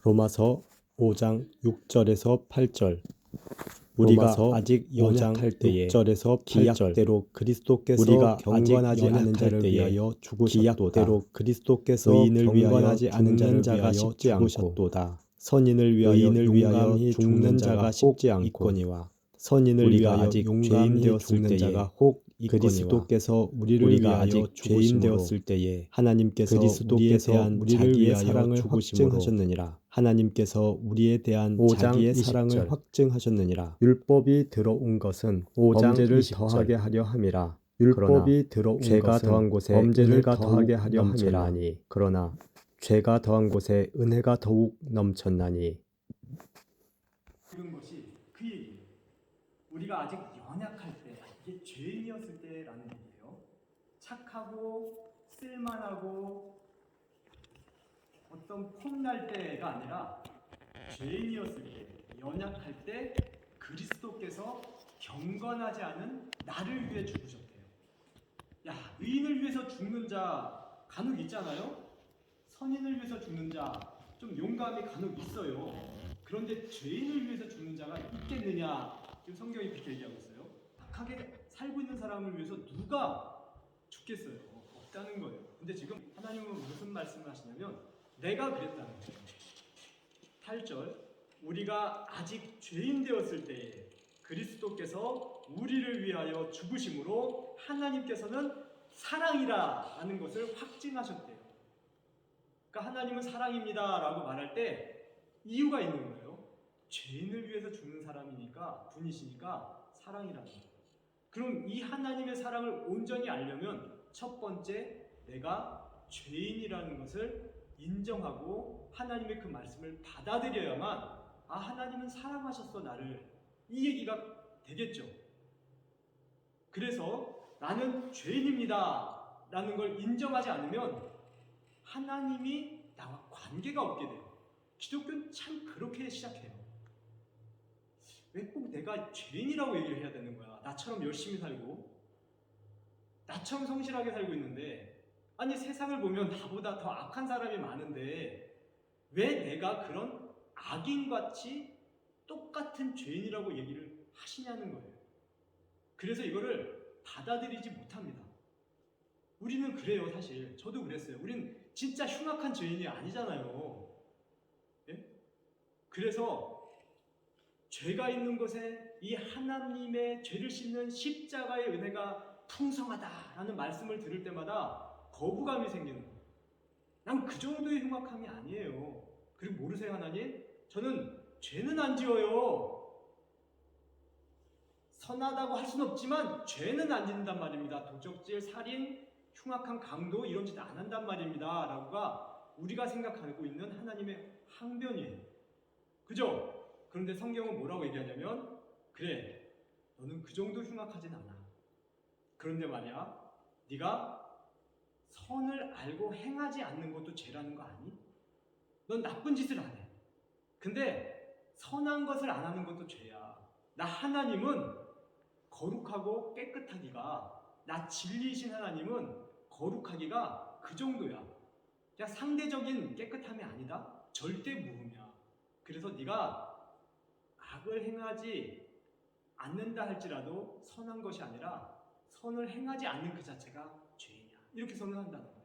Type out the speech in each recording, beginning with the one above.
로마서 5장 6절에서 8절. 우리가 아직 연약할 때에 6절에서 8절 기약대로 그리스도께서 우리가 경건하지 않은 자를 위하여 죽으셨도다. 기약대로 그리스도께서 의인을 위하여 죽는 자가 쉽지 않고 선인을 위하여 용감히 죽는 자가 쉽지 않거니와 선인을 위하여 아직 죄인 되었을 때에 그리스도께서 우리를 위하여 죄인 되었을 때에 하나님께서 우리에 대한 자기의 사랑을 확증하셨느니라. 하나님께서 우리에 대한 자기의 사랑을 확증하셨느니라. 율법이 들어온 것은 범죄를 더하게 하려 함이라. 율법이 들어온 죄가 더한 곳에 범죄를 더하게 하려 함이라니. 그러나 죄가 더한 곳에 은혜가 더욱 넘쳤나니. 이런 것이 그 얘기예요. 우리가 아직 연약할 때, 이게 죄인이었을 때라는 얘기예요. 착하고 쓸만하고 어떤 폼날 때가 아니라 죄인이었을 때, 연약할 때 그리스도께서 경건하지 않은 나를 위해 죽으셨대요. 야, 의인을 위해서 죽는 자 간혹 있잖아요. 선인을 위해서 죽는 자 좀 용감이 간혹 있어요. 그런데 죄인을 위해서 죽는 자가 있겠느냐? 지금 성경이 그렇게 얘기하고 있어요. 악하게 살고 있는 사람을 위해서 누가 죽겠어요? 없다는 거예요. 근데 지금 하나님은 무슨 말씀을 하시냐면 내가 그랬다는 거예요. 8절, 우리가 아직 죄인 되었을 때에 그리스도께서 우리를 위하여 죽으심으로 하나님께서는 사랑이라 하는 것을 확증하셨대요. 그러니까 하나님은 사랑입니다 라고 말할 때 이유가 있는 거예요. 죄인을 위해서 죽는 사람이니까, 분이시니까 사랑이라는 거예요. 그럼 이 하나님의 사랑을 온전히 알려면 첫 번째, 내가 죄인이라는 것을 인정하고 하나님의 그 말씀을 받아들여야만 아, 하나님은 사랑하셨어 나를, 이 얘기가 되겠죠. 그래서 나는 죄인입니다 라는 걸 인정하지 않으면 하나님이 나와 관계가 없게 돼요. 기독교는 참 그렇게 시작해요. 왜 꼭 내가 죄인이라고 얘기를 해야 되는 거야? 나처럼 열심히 살고 나처럼 성실하게 살고 있는데, 아니 세상을 보면 나보다 더 악한 사람이 많은데 왜 내가 그런 악인같이 똑같은 죄인이라고 얘기를 하시냐는 거예요. 그래서 이거를 받아들이지 못합니다. 우리는 그래요. 사실 저도 그랬어요. 우린 진짜 흉악한 죄인이 아니잖아요. 예? 그래서 죄가 있는 곳에 이 하나님의 죄를 씻는 십자가의 은혜가 풍성하다라는 말씀을 들을 때마다 거부감이 생기는 거예요. 난 그 정도의 흉악함이 아니에요. 그리고 모르세요, 하나님? 저는 죄는 안 지어요. 선하다고 할 수는 없지만 죄는 안 짓는단 말입니다. 도적질, 살인, 흉악한 강도 이런 짓 안 한단 말입니다. 라고가 우리가 생각하고 있는 하나님의 항변이에요. 그죠? 그런데 성경은 뭐라고 얘기하냐면 그래, 너는 그 정도 흉악하진 않아. 그런데 말이야, 네가 선을 알고 행하지 않는 것도 죄라는 거 아니? 넌 나쁜 짓을 안 해. 근데 선한 것을 안 하는 것도 죄야. 나 하나님은 거룩하고 깨끗하기가, 나 진리이신 하나님은 거룩하기가 그 정도야. 그냥 상대적인 깨끗함이 아니다. 절대 무음이야. 그래서 네가 악을 행하지 않는다 할지라도 선한 것이 아니라 선을 행하지 않는 그 자체가 죄이냐, 이렇게 선언한다는 거예요.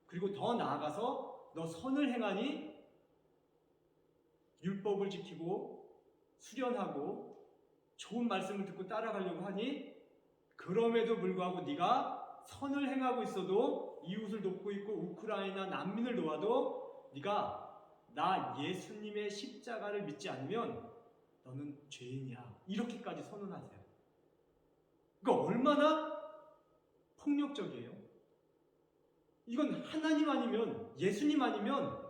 그리고 더 나아가서 너 선을 행하니 율법을 지키고 수련하고 좋은 말씀을 듣고 따라가려고 하니 그럼에도 불구하고 네가 선을 행하고 있어도 이웃을 돕고 있고 우크라이나 난민을 도와도 네가 나 예수님의 십자가를 믿지 않으면 너는 죄인이야, 이렇게까지 선언하세요. 그러니까 얼마나 폭력적이에요. 이건 하나님 아니면, 예수님 아니면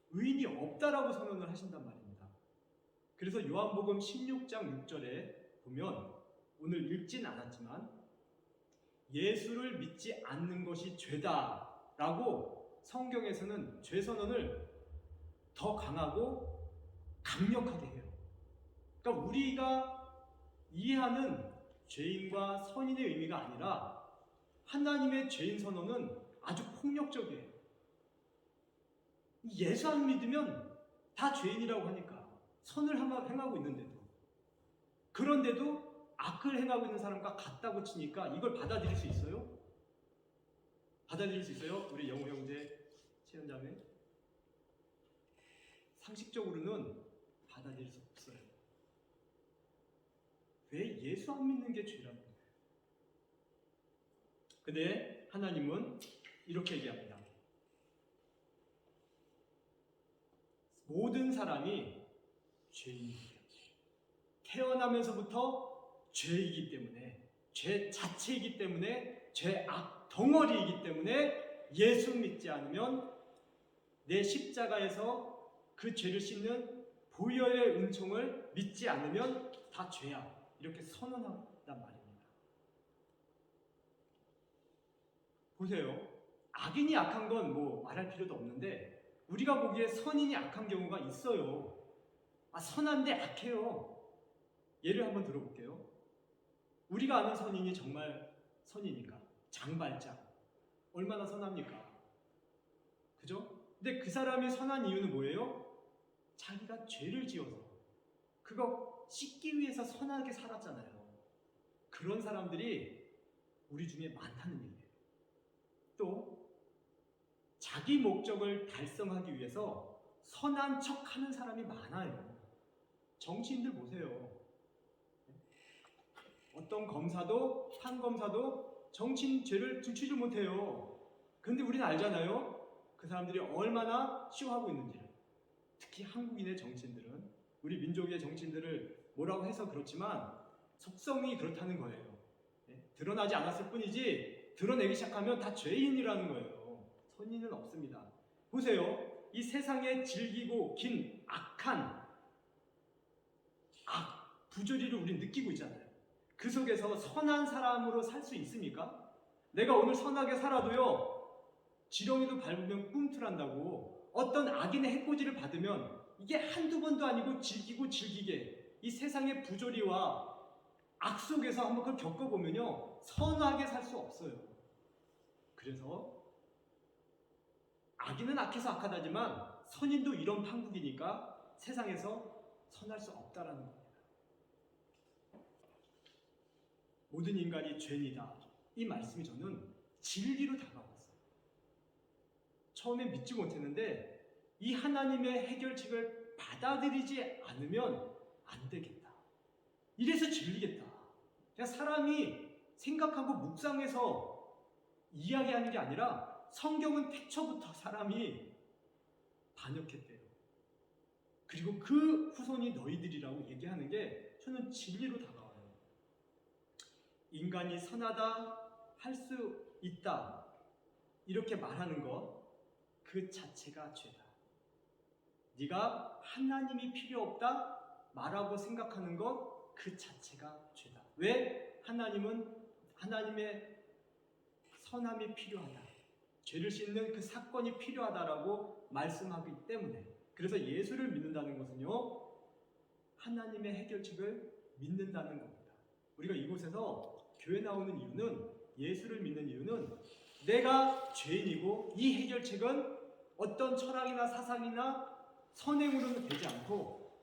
의인이 없다라고 선언을 하신단 말입니다. 그래서 요한복음 16장 6절에 보면, 오늘 읽진 않았지만 예수를 믿지 않는 것이 죄다라고 성경에서는 죄 선언을 더 강하고 강력하게 해요. 그러니까 우리가 이해하는 죄인과 선인의 의미가 아니라 하나님의 죄인 선언은 아주 폭력적이에요. 예수 안 믿으면 다 죄인이라고 하니까 선을 행하고 있는데도, 그런데도 악을 행하고 있는 사람과 같다고 치니까 이걸 받아들일 수 있어요? 받아들일 수 있어요? 우리 영우 형제, 최현자매? 상식적으로는 받아들일 수 없어요. 왜? 예수 안 믿는 게 죄라는 거예요. 근데 하나님은 이렇게 얘기합니다. 모든 사람이 죄인이에요. 태어나면서부터 죄이기 때문에, 죄 자체이기 때문에, 죄악 덩어리이기 때문에 예수 믿지 않으면 내 십자가에서 그 죄를 씻는 보혈의 은총을 믿지 않으면 다 죄야. 이렇게 선언한단 말입니다. 보세요. 악인이 악한 건 뭐 말할 필요도 없는데 우리가 보기에 선인이 악한 경우가 있어요. 선한데 악해요. 예를 한번 들어볼게요. 우리가 아는 선인이 정말 선인인가? 장발장. 얼마나 선합니까? 그죠? 근데 그 사람이 선한 이유는 뭐예요? 자기가 죄를 지어서 그거 씻기 위해서 선하게 살았잖아요. 그런 사람들이 우리 중에 많다는 얘기예요. 또 자기 목적을 달성하기 위해서 선한 척하는 사람이 많아요. 정치인들 보세요. 어떤 검사도, 판검사도 정치인 죄를 들추지 못해요. 근데 우리는 알잖아요. 그 사람들이 얼마나 쇼하고 있는지를. 특히 한국인의 정치인들은, 우리 민족의 정치인들을 뭐라고 해서 그렇지만 속성이 그렇다는 거예요. 드러나지 않았을 뿐이지 드러내기 시작하면 다 죄인이라는 거예요. 선인은 없습니다. 보세요. 이 세상에 질기고 긴 악한 부조리를 우리는 느끼고 있잖아요. 그 속에서 선한 사람으로 살 수 있습니까? 내가 오늘 선하게 살아도요, 지렁이도 밟으면 꿈틀한다고 어떤 악인의 해코지를 받으면 이게 한두 번도 아니고 질기고 질기게 이 세상의 부조리와 악 속에서 한번 그걸 겪어보면요, 선하게 살 수 없어요. 그래서 악인은 악해서 악하다지만 선인도 이런 판국이니까 세상에서 선할 수 없다라는 겁니다. 모든 인간이 죄인이다. 이 말씀이 저는 진리로 다가왔어요. 처음엔 믿지 못했는데 이 하나님의 해결책을 받아들이지 않으면 안 되겠다. 이래서 진리겠다. 그냥 사람이 생각하고 묵상해서 이야기하는 게 아니라 성경은 태초부터 사람이 반역했대요. 그리고 그 후손이 너희들이라고 얘기하는 게 저는 진리로 다가와요. 인간이 선하다, 할 수 있다, 이렇게 말하는 것 그 자체가 죄다. 네가 하나님이 필요 없다 말하고 생각하는 것 그 자체가 죄다. 왜? 하나님의 선함이 필요하다, 죄를 씻는 그 사건이 필요하다라고 말씀하기 때문에. 그래서 예수를 믿는다는 것은요, 하나님의 해결책을 믿는다는 겁니다. 우리가 이곳에서 교회 나오는 이유는, 예수를 믿는 이유는 내가 죄인이고 이 해결책은 어떤 철학이나 사상이나 선행으로는 되지 않고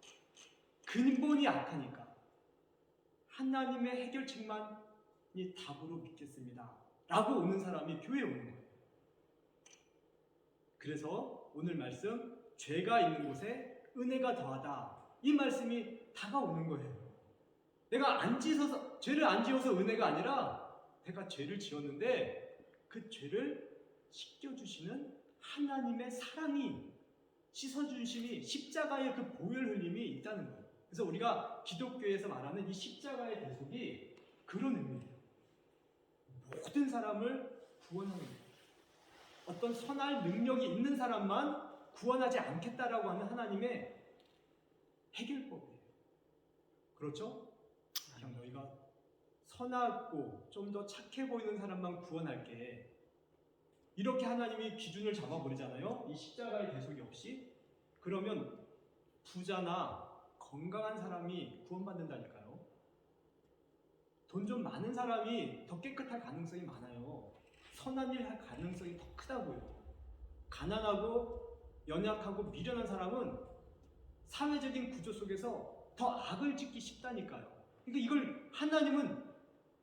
근본이 악하니까 하나님의 해결책만이 답으로 믿겠습니다 라고 오는 사람이 교회에 오는 거예요. 그래서 오늘 말씀, 죄가 있는 곳에 은혜가 더하다, 이 말씀이 다가오는 거예요. 내가 죄를 안 지어서 은혜가 아니라 내가 죄를 지었는데 그 죄를 씻겨주시는 하나님의 사랑이, 씻어주심이, 십자가의 그 보혈 흘림이 있다는 거예요. 그래서 우리가 기독교에서 말하는 이 십자가의 대속이 그런 의미예요. 모든 사람을 구원하는 거예요. 어떤 선할 능력이 있는 사람만 구원하지 않겠다라고 하는 하나님의 해결법이에요. 그렇죠? 그냥 너희가 선하고 좀 더 착해 보이는 사람만 구원할게, 이렇게 하나님이 기준을 잡아버리잖아요. 이 십자가의 대속이 없이. 그러면 부자나 건강한 사람이 구원받는다니까요. 돈 좀 많은 사람이 더 깨끗할 가능성이 많아요. 선한 일 할 가능성이 더 크다고요. 가난하고 연약하고 미련한 사람은 사회적인 구조 속에서 더 악을 짓기 쉽다니까요. 그러니까 이걸 하나님은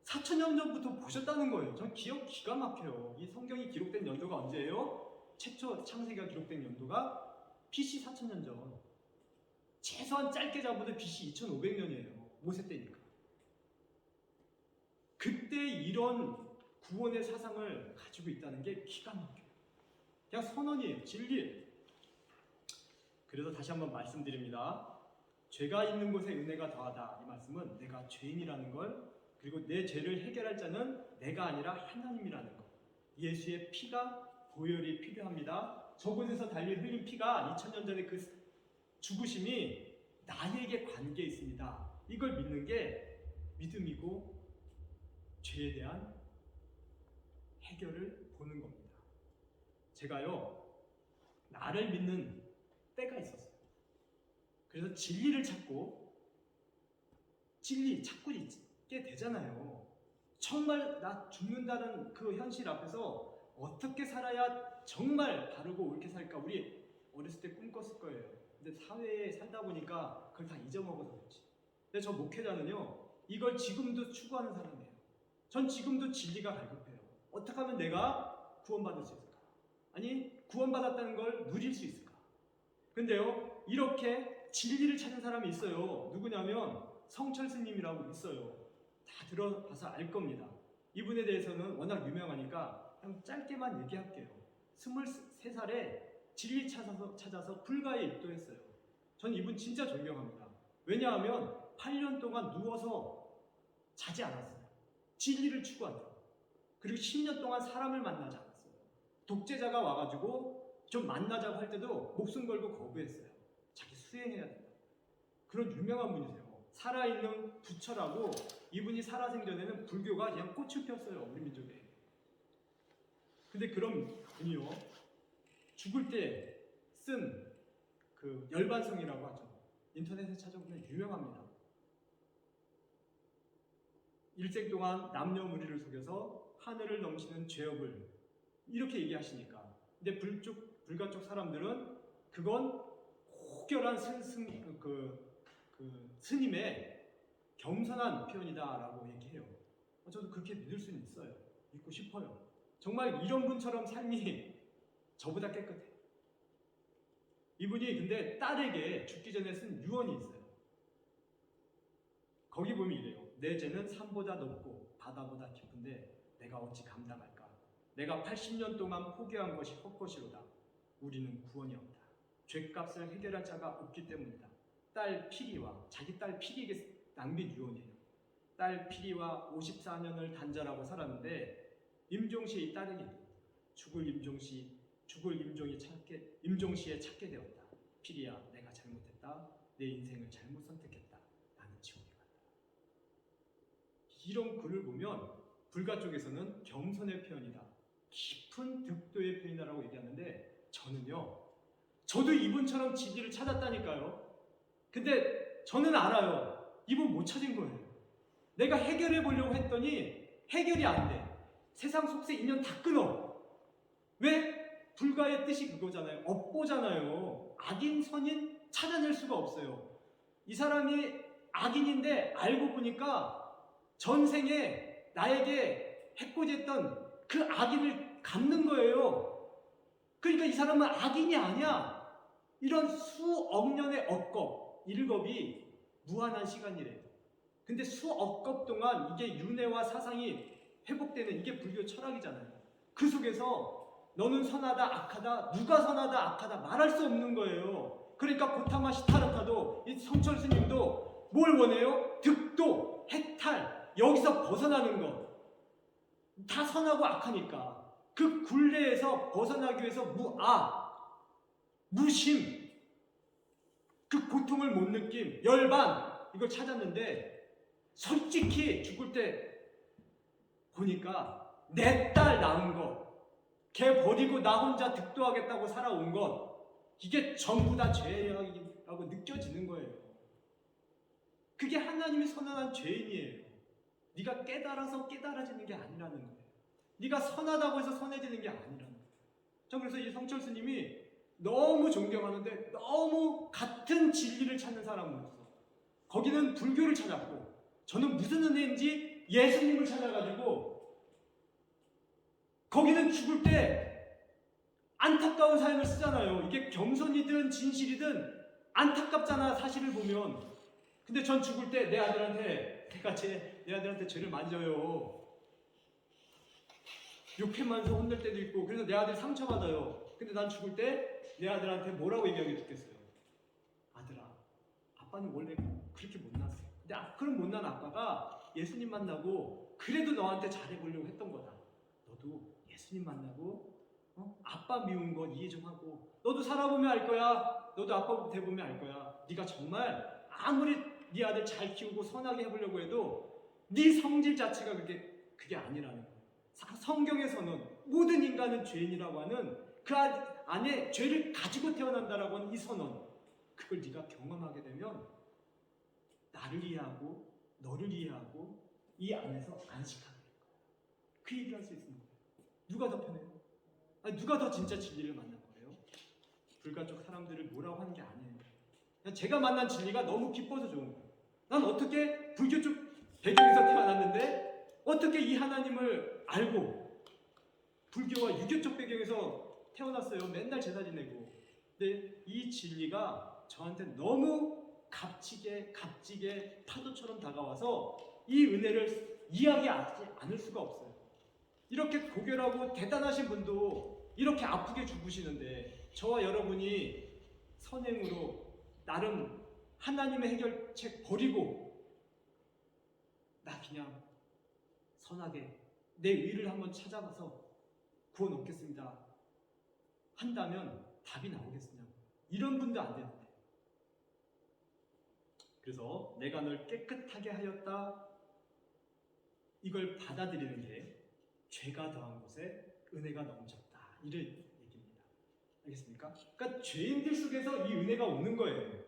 4,000년 전부터 보셨다는 거예요. 전 기가 막혀요. 이 성경이 기록된 연도가 언제예요? 최초 창세기가 기록된 연도가 BC 4,000년 전. 최소한 짧게 잡아도 BC 2,500년이에요. 모세 때니까. 그때 이런 구원의 사상을 가지고 있다는 게 기가 막혀요. 그냥 선언이에요. 진리예요. 그래서 다시 한번 말씀드립니다. 죄가 있는 곳에 은혜가 더하다. 이 말씀은 내가 죄인이라는 걸, 그리고 내 죄를 해결할 자는 내가 아니라 하나님이라는 것. 예수의 피가 보혈이 필요합니다. 저곳에서 달리 흘린 피가 2000년 전에 그 죽으심이 나에게 관계 있습니다. 이걸 믿는 게 믿음이고 죄에 대한 해결을 보는 겁니다. 제가요, 나를 믿는 때가 있었어요. 그래서 진리를 찾고 진리 찾고 있게 되잖아요. 정말 나 죽는다는 그 현실 앞에서 어떻게 살아야 정말 바르고 옳게 살까? 우리 어렸을 때 꿈꿨을 거예요. 근데 사회에 살다 보니까 그걸 다 잊어먹어서 그렇지. 근데 저 목회자는요, 이걸 지금도 추구하는 사람이에요. 전 지금도 진리가 갈급해요. 어떻게 하면 내가 구원받을 수 있을까? 아니, 구원받았다는 걸 누릴 수 있을까? 근데요, 이렇게 진리를 찾은 사람이 있어요. 누구냐면 성철 스님이라고 있어요. 다 들어봐서 알 겁니다. 이분에 대해서는 워낙 유명하니까 그냥 짧게만 얘기할게요. 23살에 진리 찾아서 불가에 입도했어요. 전 이분 진짜 존경합니다. 왜냐하면 8년 동안 누워서 자지 않았어요. 진리를 추구한다. 그리고 10년 동안 사람을 만나지 않았어요. 독재자가 와가지고 좀 만나자고 할 때도 목숨 걸고 거부했어요. 자기 수행해야 된다. 그런 유명한 분이세요. 살아있는 부처라고. 이분이 살아생전에는 불교가 그냥 꽃을 폈어요. 우리 민족에. 근데 그런 분이요, 죽을 때 쓴 그 열반성이라고 하죠. 인터넷에 찾아보면 유명합니다. 일생 동안 남녀무리를 속여서 하늘을 넘치는 죄업을 이렇게 얘기하시니까. 근데 불가 쪽 사람들은 그건 혹결한 스님의 겸손한 표현이다라고 얘기해요. 저도 그렇게 믿을 수는 있어요. 믿고 싶어요. 정말 이런 분처럼 삶이 저보다 깨끗해. 이분이 근데 딸에게 죽기 전에 쓴 유언이 있어요. 거기 보면 이래요. 내 죄는 산보다 높고 바다보다 깊은데 내가 어찌 감당할까? 내가 80년 동안 포기한 것이 헛것이로다. 우리는 구원이 없다. 죄값을 해결할 자가 없기 때문이다. 딸 피리와, 자기 딸 피리에게 남긴 유언이에요. 딸 피리와 54년을 단절하고 살았는데 임종시의 딸에게 죽을 임종시에 찾게 되었다. 피리야, 내가 잘못했다. 내 인생을 잘못 선택했다. 나는 지옥에 간다. 이런 글을 보면 불가 쪽에서는 겸손의 표현이다, 깊은 득도의 표현이라고 얘기하는데, 저도 이분처럼 진리를 찾았다니까요. 근데 저는 알아요. 이분 못 찾은 거예요. 내가 해결해 보려고 했더니 해결이 안 돼. 세상 속세 인연 다 끊어. 왜? 불가의 뜻이 그거잖아요. 업보잖아요. 악인 선인 찾아낼 수가 없어요. 이 사람이 악인인데 알고 보니까 전생에 나에게 해코지했던 그 악인을 갚는 거예요. 그러니까 이 사람은 악인이 아니야. 이런 수억 년의 일겁이 무한한 시간이래요. 근데 수억 겁 동안 이게 윤회와 사상이 회복되는, 이게 불교 철학이잖아요. 그 속에서 너는 선하다 악하다, 누가 선하다 악하다 말할 수 없는 거예요. 그러니까 고타마 시타르타도, 이 성철 스님도 뭘 원해요? 득도, 해탈, 여기서 벗어나는 것. 다 선하고 악하니까 그 굴레에서 벗어나기 위해서 무심, 그 고통을 못 느낌, 열반, 이걸 찾았는데, 솔직히 죽을 때 보니까 내 딸 낳은 것, 걔 버리고 나 혼자 득도하겠다고 살아온 것, 이게 전부 다 죄라고 느껴지는 거예요. 그게 하나님이 선언한 죄인이에요. 네가 깨달아서 깨달아지는 게 아니라는 거예요. 네가 선하다고 해서 선해지는 게 아니라는 거예요. 전 그래서 이 성철 스님이 너무 존경하는데 너무 같은 진리를 찾는 사람은 없어. 거기는 불교를 찾았고 저는 무슨 은혜인지 예수님을 찾아가지고 거기는 죽을 때 안타까운 사연을 쓰잖아요. 이게 겸손이든 진실이든 안타깝잖아, 사실을 보면. 근데 전 죽을 때 내 아들한테 내 아들한테 죄를 만져요. 욕해만서 혼낼 때도 있고. 그래서 내 아들이 상처받아요. 근데 난 죽을 때 내 아들한테 뭐라고 얘기하게 죽겠어요? 아들아, 아빠는 원래 그렇게 못났어요. 근데 그런 못난 아빠가 예수님 만나고 그래도 너한테 잘해보려고 했던 거다. 너도 예수님 만나고 아빠 미운 거 이해 좀 하고, 너도 살아보면 알 거야. 너도 아빠 돼보면 알 거야. 네가 정말 아무리 네 아들 잘 키우고 선하게 해보려고 해도 네 성질 자체가 그게 아니라는 거야. 성경에서는 모든 인간은 죄인이라고 하는 그 안에 죄를 가지고 태어난다라고 하는 이 선언, 그걸 네가 경험하게 되면 나를 이해하고 너를 이해하고 이 안에서 안식하게 될 거야. 그 얘기를 할 수 있는 거예요. 누가 더 편해요? 아니, 누가 더 진짜 진리를 만난 거예요? 불가족 사람들을 뭐라고 하는 게 아니에요. 그냥 제가 만난 진리가 너무 기뻐서 좋은 거예요. 난 어떻게 불교 쪽 배경에서 태어났는데 어떻게 이 하나님을 알고 불교와 유교 쪽 배경에서 태어났어요. 맨날 제사 지내고. 근데 이 진리가 저한테 너무 값지게 파도처럼 다가와서 이 은혜를 이해하지 않을 수가 없어요. 이렇게 고결하고 대단하신 분도 이렇게 아프게 죽으시는데 저와 여러분이 선행으로 나름 하나님의 해결책 버리고 나 그냥 선하게 내 의를 한번 찾아가서 구원 얻겠습니다 한다면 답이 나오겠느냐고. 이런 분도 안 되는데. 그래서 내가 널 깨끗하게 하였다, 이걸 받아들이는 게 죄가 더한 곳에 은혜가 넘쳤다, 이런 얘기입니다. 알겠습니까? 그러니까 죄인들 속에서 이 은혜가 오는 거예요.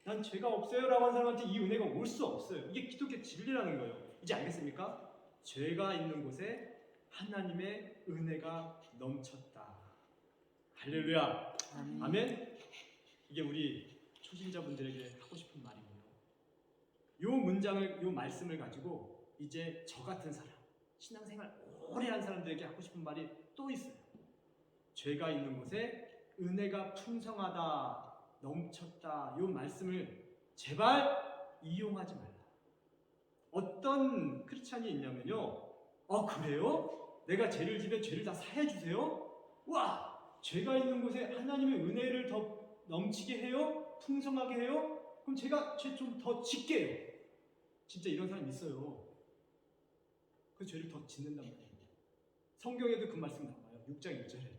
난 죄가 없어요 라고 하는 사람한테 이 은혜가 올 수 없어요. 이게 기독교 진리라는 거예요. 이제 알겠습니까? 죄가 있는 곳에 하나님의 은혜가 넘쳤다. 할렐루야. 아멘. 이게 우리 초신자분들에게 하고 싶은 말이고요. 요 말씀을 가지고 이제 저 같은 사람, 신앙생활 오래 한 사람들에게 하고 싶은 말이 또 있어요. 죄가 있는 곳에 은혜가 풍성하다, 넘쳤다, 요 말씀을 제발 이용하지 말라. 어떤 크리스찬이 있냐면요, 그래요? 내가 죄를 지면 죄를 다 사해주세요? 와! 죄가 있는 곳에 하나님의 은혜를 더 넘치게 해요? 풍성하게 해요? 그럼 제가 죄 좀 더 짓게요. 진짜 이런 사람이 있어요. 그 죄를 더 짓는단 말이에요. 성경에도 그 말씀 나와요. 6장 1절에.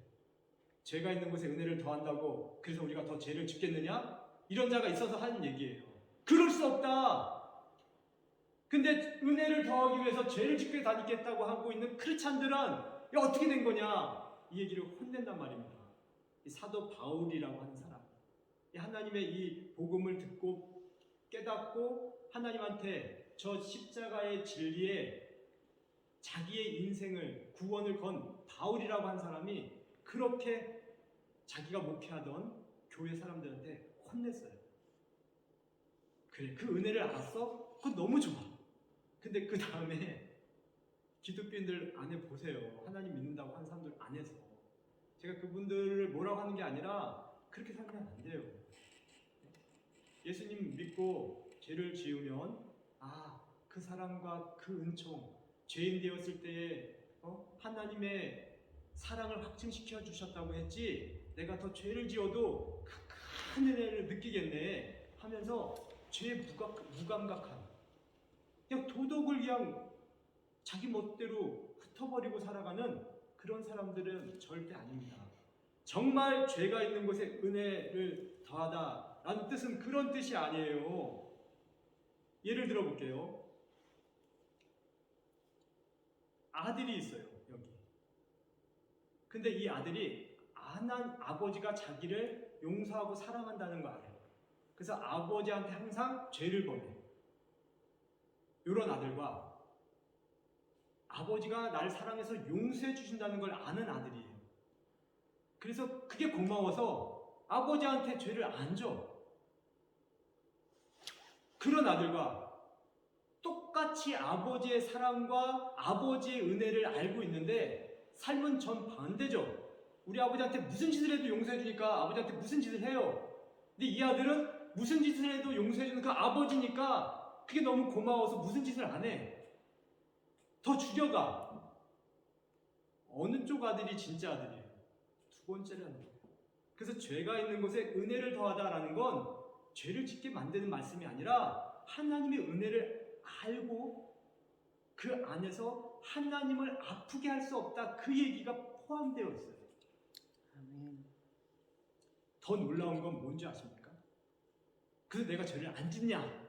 죄가 있는 곳에 은혜를 더한다고 그래서 우리가 더 죄를 짓겠느냐? 이런 자가 있어서 하는 얘기예요. 그럴 수 없다. 근데 은혜를 더하기 위해서 죄를 짓게 다니겠다고 하고 있는 크리스찬들은 어떻게 된 거냐? 이 얘기를 혼낸단 말입니다. 이 사도 바울이라고 하는 사람, 이 하나님의 이 복음을 듣고 깨닫고 하나님한테 저 십자가의 진리에 자기의 인생을 구원을 건 바울이라고 한 사람이 그렇게 자기가 목회하던 교회 사람들한테 혼냈어요. 그래, 그 은혜를 알았어? 그건 너무 좋아. 근데 그 다음에 기독교인들 안에 보세요. 하나님 믿는다고 하는 사람들 안에서 제가 그분들을 뭐라고 하는 게 아니라 그렇게 살면 안 돼요. 예수님 믿고 죄를 지으면 그 사랑과 그 은총, 죄인 되었을 때에 하나님의 사랑을 확증시켜 주셨다고 했지, 내가 더 죄를 지어도 큰 은혜를 느끼겠네 하면서 죄에 무감각한, 그냥 도덕을 그냥 자기 멋대로 흩어버리고 살아가는 그런 사람들은 절대 아닙니다. 정말 죄가 있는 곳에 은혜를 더하다 라는 뜻은 그런 뜻이 아니에요. 예를 들어 볼게요. 아들이 있어요, 여기. 근데 이 아들이 아버지가 자기를 용서하고 사랑한다는 거 알아요. 그래서 아버지한테 항상 죄를 범해요. 이런 아들과 아버지가 나를 사랑해서 용서해 주신다는 걸 아는 아들이에요. 그래서 그게 고마워서 아버지한테 죄를 안 져. 그런 아들과 똑같이 아버지의 사랑과 아버지의 은혜를 알고 있는데 삶은 정반대죠. 우리 아버지한테 무슨 짓을 해도 용서해 주니까 아버지한테 무슨 짓을 해요. 근데 이 아들은 무슨 짓을 해도 용서해 주는 그 아버지니까 그게 너무 고마워서 무슨 짓을 안 해. 더 죽여가. 어느 쪽 아들이 진짜 아들이에요? 두 번째라는 거예요. 그래서 죄가 있는 곳에 은혜를 더하다라는 건 죄를 짓게 만드는 말씀이 아니라 하나님의 은혜를 알고 그 안에서 하나님을 아프게 할 수 없다, 그 얘기가 포함되어 있어요. 아멘. 더 놀라운 건 뭔지 아십니까? 그래서 내가 죄를 안 짓냐?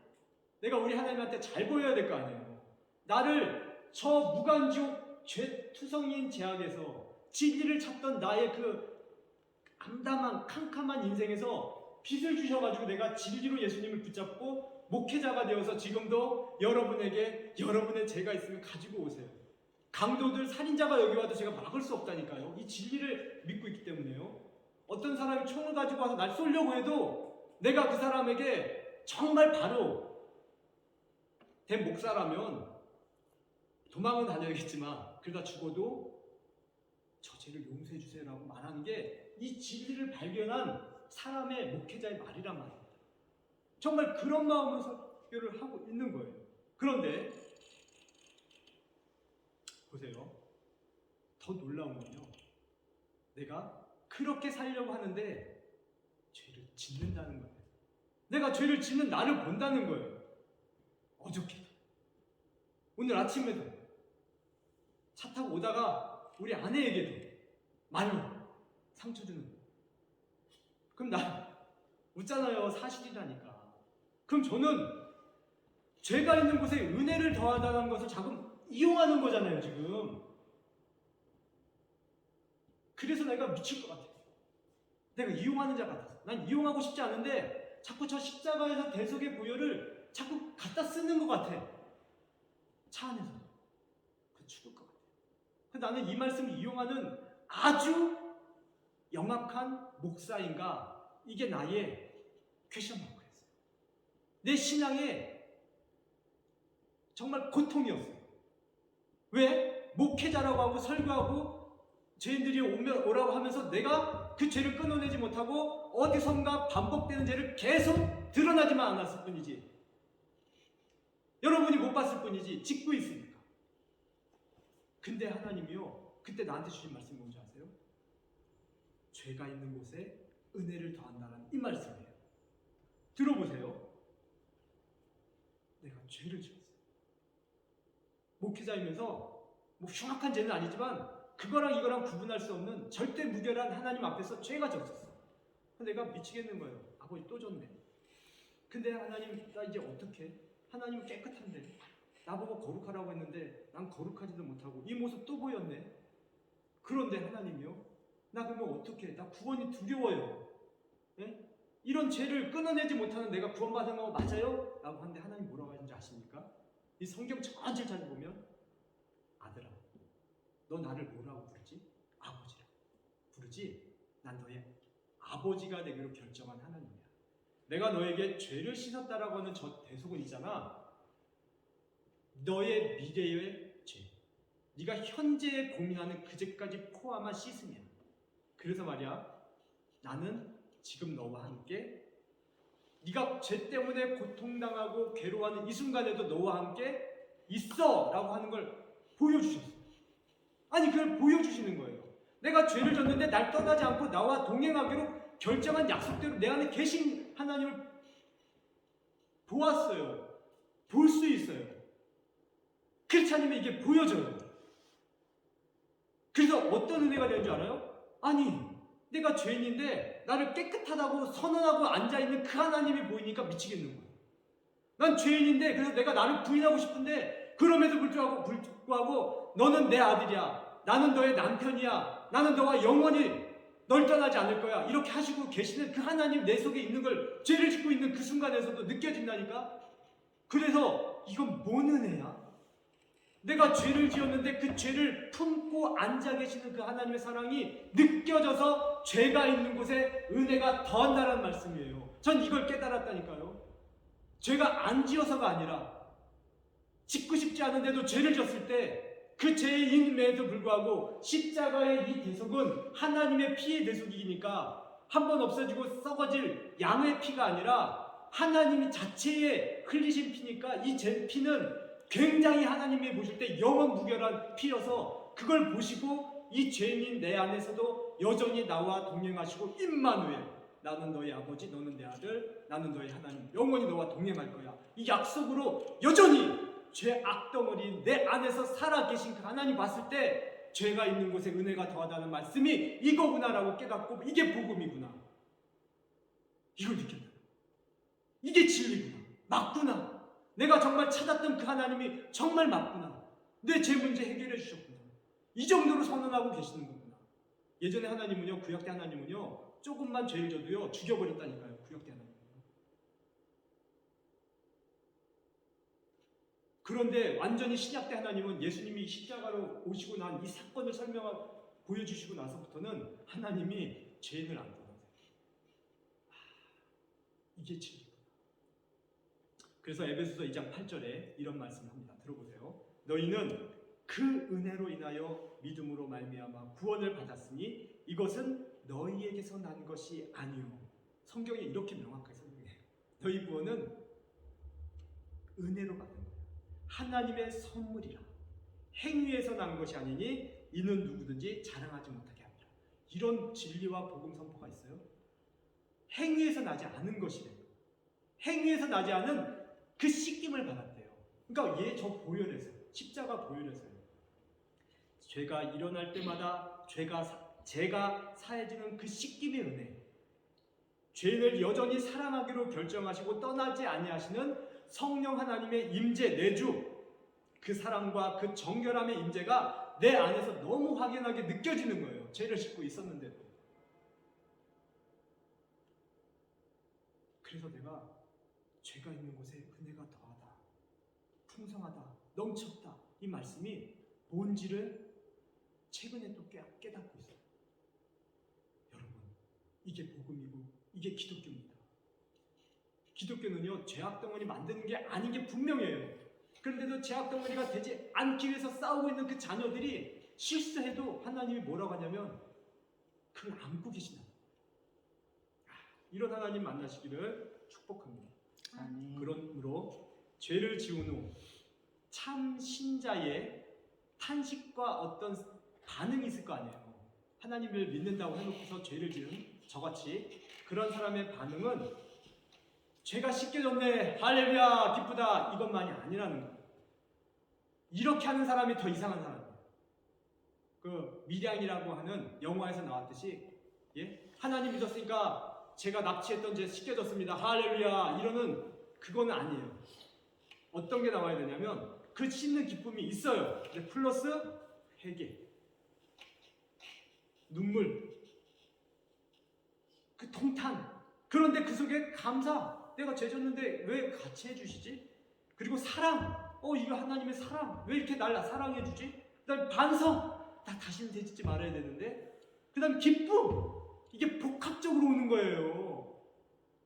내가 우리 하나님한테 잘 보여야 될 거 아니에요. 나를 저 무간지옥 죄투성이인 제약에서 진리를 찾던 나의 그 암담한 캄캄한 인생에서 빛을 주셔가지고 내가 진리로 예수님을 붙잡고 목회자가 되어서 지금도 여러분에게 여러분의 죄가 있으면 가지고 오세요. 강도들, 살인자가 여기 와도 제가 막을 수 없다니까요. 이 진리를 믿고 있기 때문에요. 어떤 사람이 총을 가지고 와서 날 쏘려고 해도 내가 그 사람에게 정말 바로 된 목사라면 도망은 다녀야겠지만 그러다 죽어도 저 죄를 용서해 주세요라고 말하는 게 이 진리를 발견한 사람의 목회자의 말이란 말입니다. 정말 그런 마음으로 설교를 하고 있는 거예요. 그런데 보세요. 더 놀라운 건요. 내가 그렇게 살려고 하는데 죄를 짓는다는 거예요. 내가 죄를 짓는 나를 본다는 거예요. 어저께도 오늘 아침에도 차 타고 오다가 우리 아내에게도 말로 상처 주는 거예요. 그럼 나 웃잖아요. 사실이라니까. 그럼 저는 죄가 있는 곳에 은혜를 더하다는 것을 자꾸 이용하는 거잖아요, 지금. 그래서 내가 미칠 것 같아요. 내가 이용하는 자 같아서. 난 이용하고 싶지 않은데 자꾸 저 십자가에서 대속의 부여를 자꾸 갖다 쓰는 것 같아. 차 안에서. 그 죽을 것 같아요. 나는 이 말씀을 이용하는 아주 영악한 목사인가? 이게 나의 퀘션 마크였어요. 내 신앙의 정말 고통이었어요. 왜? 목회자라고 하고 설교하고 죄인들이 오라고 하면서 내가 그 죄를 끊어내지 못하고 어디선가 반복되는 죄를 계속 드러나지만 않았을 뿐이지. 여러분이 못 봤을 뿐이지. 짓고 있으니까. 근데 하나님이요. 그때 나한테 주신 말씀이 뭔지 아세요? 죄가 있는 곳에 은혜를 더한다는 이 말씀이에요. 들어보세요. 내가 죄를 지었어요. 목회자이면서 뭐 흉악한 죄는 아니지만 그거랑 이거랑 구분할 수 없는 절대 무결한 하나님 앞에서 죄가 졌었어. 내가 미치겠는 거예요. 아버지 또 졌네. 근데 하나님 나 이제 어떻게? 하나님 깨끗한데 나보고 거룩하라고 했는데 난 거룩하지도 못하고 이 모습 또 보였네. 그런데 하나님이요. 나 그러면 어떻게? 나 구원이 두려워요. 예? 이런 죄를 끊어내지 못하는 내가 구원받은 거 맞아요? 라고 하는데 하나님 뭐라고 하는지 아십니까? 이 성경 전체를 잘 보면 아들아 너 나를 뭐라고 부르지? 아버지라고 부르지? 난 너의 아버지가 되기로 결정한 하나님이야. 내가 너에게 죄를 씻었다라고 하는 저 대속은 있잖아. 너의 미래의 죄, 네가 현재에 고민하는 그 죄까지 포함한 씻음이야. 그래서 말이야, 나는 지금 너와 함께 네가 죄 때문에 고통당하고 괴로워하는 이 순간에도 너와 함께 있어 라고 하는 걸 보여주셨어요. 아니 그걸 보여주시는 거예요. 내가 죄를 졌는데 날 떠나지 않고 나와 동행하기로 결정한 약속대로 내 안에 계신 하나님을 보았어요. 볼 수 있어요. 그렇지 않으면 이게 보여져요. 그래서 어떤 은혜가 되는 줄 알아요? 아니 내가 죄인인데 나를 깨끗하다고 선언하고 앉아있는 그 하나님이 보이니까 미치겠는 거예요. 난 죄인인데 그래서 내가 나를 부인하고 싶은데 그럼에도 불구하고 너는 내 아들이야. 나는 너의 남편이야. 나는 너와 영원히 널 떠나지 않을 거야. 이렇게 하시고 계시는 그 하나님 내 속에 있는 걸 죄를 짓고 있는 그 순간에서도 느껴진다니까. 그래서 이건 뭔 은혜야? 내가 죄를 지었는데 그 죄를 품고 앉아 계시는 그 하나님의 사랑이 느껴져서 죄가 있는 곳에 은혜가 더한다는 말씀이에요. 전 이걸 깨달았다니까요. 죄가 안 지어서가 아니라 짓고 싶지 않은데도 죄를 졌을 때 그 죄의 인임에도 불구하고 십자가의 이 대속은 하나님의 피의 대속이니까 한번 없어지고 썩어질 양의 피가 아니라 하나님이 자체에 흘리신 피니까 이 제 피는 굉장히 하나님이 보실 때 영원 무결한 피여서 그걸 보시고 이 죄인인 내 안에서도 여전히 나와 동행하시고 임마누엘, 나는 너의 아버지, 너는 내 아들, 나는 너의 하나님, 영원히 너와 동행할 거야. 이 약속으로 여전히 죄 악덩어리 내 안에서 살아계신 그 하나님 봤을 때 죄가 있는 곳에 은혜가 더하다는 말씀이 이거구나라고 깨닫고 이게 복음이구나. 이걸 느꼈다. 이게 진리구나. 맞구나. 내가 정말 찾았던 그 하나님이 정말 맞구나. 내 죄 문제 해결해 주셨구나. 이 정도로 선언하고 계시는 거구나. 예전에 하나님은요, 구약 때 하나님은요, 조금만 죄를 져도요 죽여버렸다니까요. 구약 때 하나님. 그런데 완전히 신약 때 하나님은 예수님이 십자가로 오시고 난 이 사건을 보여주시고 나서부터는 하나님이 죄인을 안 떠나세요. 이게 진리구나. 그래서 에베소서 2장 8절에 이런 말씀을 합니다. 들어보세요. 너희는 그 은혜로 인하여 믿음으로 말미암아 구원을 받았으니 이것은 너희에게서 난 것이 아니요. 성경에 이렇게 명확하게 설명해요. 너희 구원은 은혜로 받은 거예요. 하나님의 선물이라. 행위에서 난 것이 아니니 이는 누구든지 자랑하지 못하게 합니다. 이런 진리와 복음 선포가 있어요. 행위에서 나지 않은 것이래요. 행위에서 나지 않은 그 씻김을 받았대요. 그러니까 저 보혈에서, 십자가 보혈에서요. 죄가 일어날 때마다 제가 사해지는 그 씻김의 은혜, 죄를 여전히 사랑하기로 결정하시고 떠나지 아니하시는 성령 하나님의 임재, 내주, 그 사랑과 그 정결함의 임재가 내 안에서 너무 확연하게 느껴지는 거예요. 죄를 짓고 있었는데도. 그래서 내가 죄가 있는 곳에 은혜가 더하다, 풍성하다, 넘쳤다, 이 말씀이 뭔지를 최근에 또 깨닫고 있어요. 여러분, 이게 복음이고 이게 기독교입니다. 기독교는요, 죄악덩어리 만드는 게 아닌 게 분명해요. 그런데도 죄악덩어리가 되지 않기 위해서 싸우고 있는 그 자녀들이 실수해도 하나님이 뭐라고 하냐면 그걸 안고 계시나. 이런 하나님 만나시기를 축복합니다. 아멘. 그러므로 죄를 지은 후 참 신자의 탄식과 어떤 반응이 있을 거 아니에요. 하나님을 믿는다고 해놓고서 죄를 지은 저같이 그런 사람의 반응은 죄가 씻겨졌네, 할렐루야, 기쁘다, 이것만이 아니라는 거예요. 이렇게 하는 사람이 더 이상한 사람이에요. 그 미량이라고 하는 영화에서 나왔듯이, 예? 하나님 믿었으니까 제가 납치했던 죄 씻겨졌습니다, 할렐루야, 이러는 그거는 아니에요. 어떤 게 나와야 되냐면 그 씻는 기쁨이 있어요. 근데 플러스 회개, 눈물, 그 통탄, 그런데 그 속에 감사, 내가 죄 졌는데 왜 같이 해주시지? 그리고 사랑, 이거 하나님의 사랑, 왜 이렇게 날 사랑해주지? 그 다음에 반성, 나 다시는 죄 짓지 말아야 되는데, 그 다음에 기쁨, 이게 복합적으로 오는 거예요.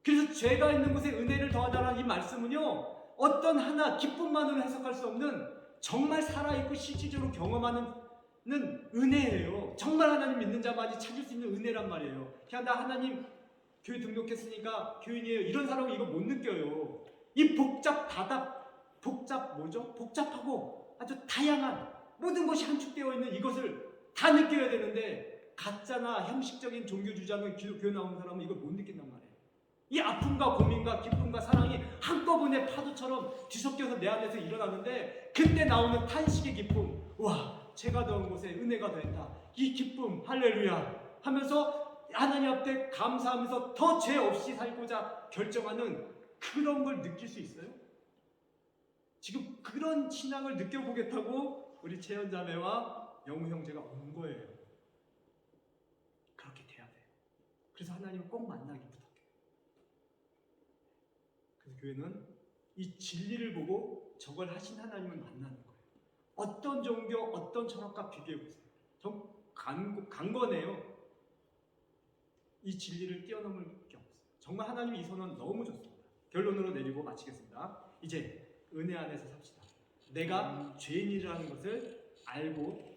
그래서 죄가 있는 곳에 은혜를 더하다라는 이 말씀은요, 어떤 하나 기쁨만으로 해석할 수 없는 정말 살아있고 실질적으로 경험하는 은혜예요. 정말 하나님 믿는 자만이 찾을 수 있는 은혜란 말이에요. 그냥 나 하나님 교회 등록했으니까 교인이에요, 이런 사람은 이거 못 느껴요. 이 복잡하고 아주 다양한 모든 것이 함축되어 있는 이것을 다 느껴야 되는데, 가짜나 형식적인 종교 주장은 기독교에 나오는 사람은 이걸 못 느낀단 말이에요. 이 아픔과 고민과 기쁨과 사랑이 한꺼번에 파도처럼 뒤섞여서 내 안에서 일어나는데, 그때 나오는 탄식의 기쁨, 와, 죄가 더한 곳에 은혜가 더했다, 이 기쁨, 할렐루야 하면서 하나님 앞에 감사하면서 더 죄 없이 살고자 결정하는 그런 걸 느낄 수 있어요? 지금 그런 신앙을 느껴보겠다고 우리 채연 자매와 영우 형제가 온 거예요. 그렇게 돼야 돼요. 그래서 하나님을 꼭 만나기 부탁해요. 그래서 교회는 이 진리를 보고 저걸 하신 하나님을 만나는 거예요. 어떤 종교, 어떤 철학과 비교해보세요. 정 강건해요. 이 진리를 뛰어넘을 게 없어요. 정말 하나님의 이 선언 너무 좋습니다. 결론으로 내리고 마치겠습니다. 이제 은혜 안에서 삽시다. 내가 죄인이라는 것을 알고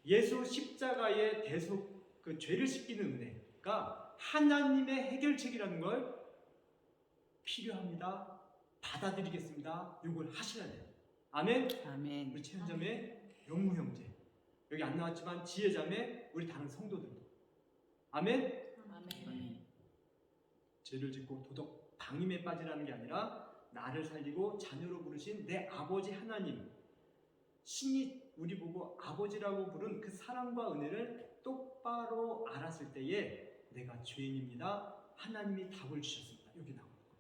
예수 십자가의 대속, 그 죄를 씻기는 은혜가 하나님의 해결책이라는 걸 필요합니다. 받아들이겠습니다. 이걸 하셔야 돼요. 아멘. 아멘. 우리 최현자매 영무 형제, 여기 안 나왔지만 지혜자매, 우리 다른 성도들도 아멘. 아멘. 죄를 짓고 도덕 방임에 빠지라는 게 아니라 나를 살리고 자녀로 부르신 내 아버지 하나님, 신이 우리 보고 아버지라고 부른 그 사랑과 은혜를 똑바로 알았을 때에 내가 죄인입니다. 하나님이 답을 주셨습니다. 여기 나오는 거예요.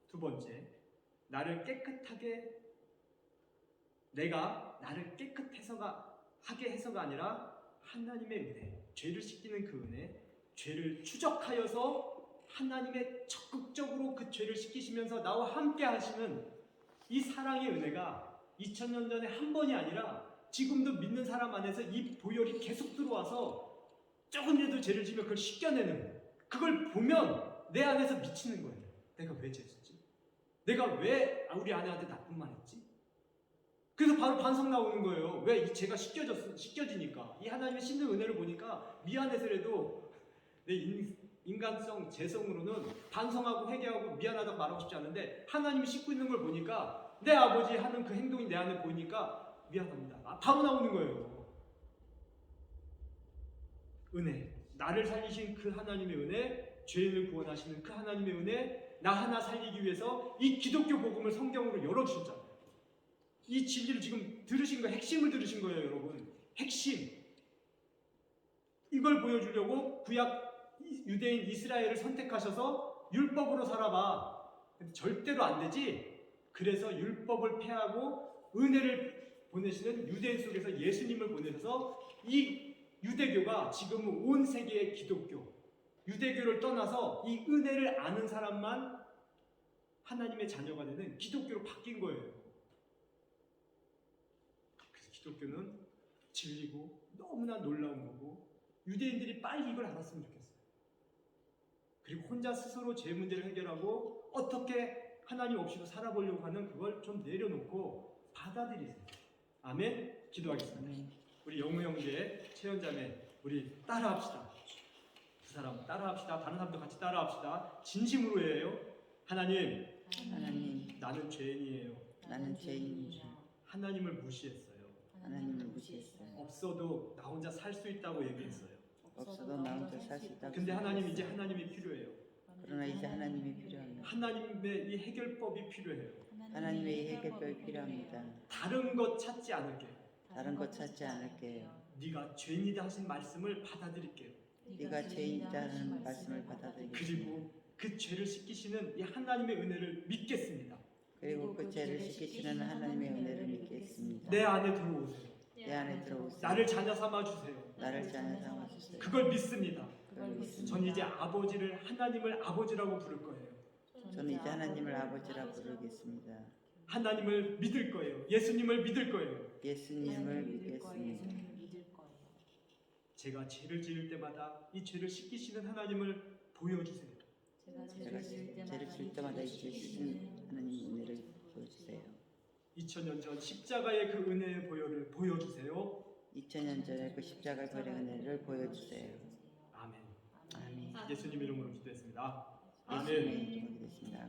두 번째, 내가 나를 깨끗해서가 하게 해서가 아니라 하나님의 은혜, 죄를 씻기는 그 은혜, 죄를 추적하여서 하나님의 적극적으로 그 죄를 씻기시면서 나와 함께 하시는 이 사랑의 은혜가 2000년 전에 한 번이 아니라 지금도 믿는 사람 안에서 이 보혈이 계속 들어와서 조금이라도 죄를 지면 그걸 씻겨내는, 그걸 보면 내 안에서 미치는 거예요. 내가 왜 죄 짓지? 내가 왜 우리 아내한테 나쁜 말 했지? 그래서 바로 반성 나오는 거예요. 왜 이 죄가 씻겨지니까. 이 하나님의 씻는 은혜를 보니까 미안해서라도 내 인간성, 죄성으로는 반성하고 회개하고 미안하다고 말하고 싶지 않은데 하나님이 씻고 있는 걸 보니까 내 아버지 하는 그 행동이 내 안에 보이니까 미안합니다. 바로 나오는 거예요. 은혜, 나를 살리신 그 하나님의 은혜, 죄인을 구원하시는 그 하나님의 은혜, 나 하나 살리기 위해서 이 기독교 복음을 성경으로 열어주셨잖아요. 이 진리를 지금 들으신 거, 핵심을 들으신 거예요, 여러분. 핵심. 이걸 보여주려고 구약 유대인 이스라엘을 선택하셔서 율법으로 살아봐. 근데 절대로 안 되지. 그래서 율법을 폐하고 은혜를 보내시는 유대인 속에서 예수님을 보내셔서 이 유대교가 지금은 온 세계의 기독교, 유대교를 떠나서 이 은혜를 아는 사람만 하나님의 자녀가 되는 기독교로 바뀐 거예요. 그래서 기독교는 진리고 너무나 놀라운 거고 유대인들이 빨리 이걸 알았으면 좋겠어요. 그리고 혼자 스스로 죄 문제를 해결하고 어떻게 하나님 없이도 살아보려고 하는 그걸 좀 내려놓고 받아들이세요. 아멘. 기도하겠습니다. 우리 영우 형제, 최연자매, 우리 따라합시다. 두 사람 따라합시다. 다른 사람도 같이 따라합시다. 진심으로 해요. 하나님, 나는 죄인이에요. 나는 죄인이죠. 하나님을 무시했어요. 하나님을 무시했어요. 없어도 나 혼자 살 수 있다고 얘기했어요. 없어도 나 혼자 살 수 있다고. 근데 하나님, 이제 하나님이 필요해요. 그러나 이제 하나님이 필요합니다. 하나님의 이 해결법이 필요해요. 하나님의 이 해결법이 필요합니다. 다른 것 찾지 않을게요. 다른 것 찾지 않을게요. 네가 죄인이다 하신 말씀을 받아들일게요. 네가 죄인이라는 말씀을 받아들이겠습니다. 그리고 그 죄를 씻기시는 이 하나님의 은혜를 믿겠습니다. 그리고 그 죄를 씻기시는 하나님의 은혜를 믿겠습니다. 내 안에 들어오세요. 내 안에 들어오세요. 나를 자녀 삼아 주세요. 나를 자녀 삼아 주세요. 그걸 믿습니다. 그걸 믿습니다. 전 이제 하나님을 아버지라고 부를 거예요. 저는 이제 하나님을 아버지라 부르겠습니다. 하나님을 믿을 거예요. 예수님을 믿을 거예요. 예수님을 믿겠습니다. 제가 죄를 지을 때마다 이 죄를 씻기시는 하나님을 보여주세요. 제가 죄를 지을 때마다 이 죄를 씻는 하나님의 은혜를 보여주세요. 2000년 전 십자가의 그 은혜의 보혈을 보여주세요. 2000년 전에 그 십자가의 보혈의 은혜를 보여주세요. 아멘. 아멘. 예수님 이름으로 기도했습니다. 예수님의 아멘. 이름으로 기도했습니다.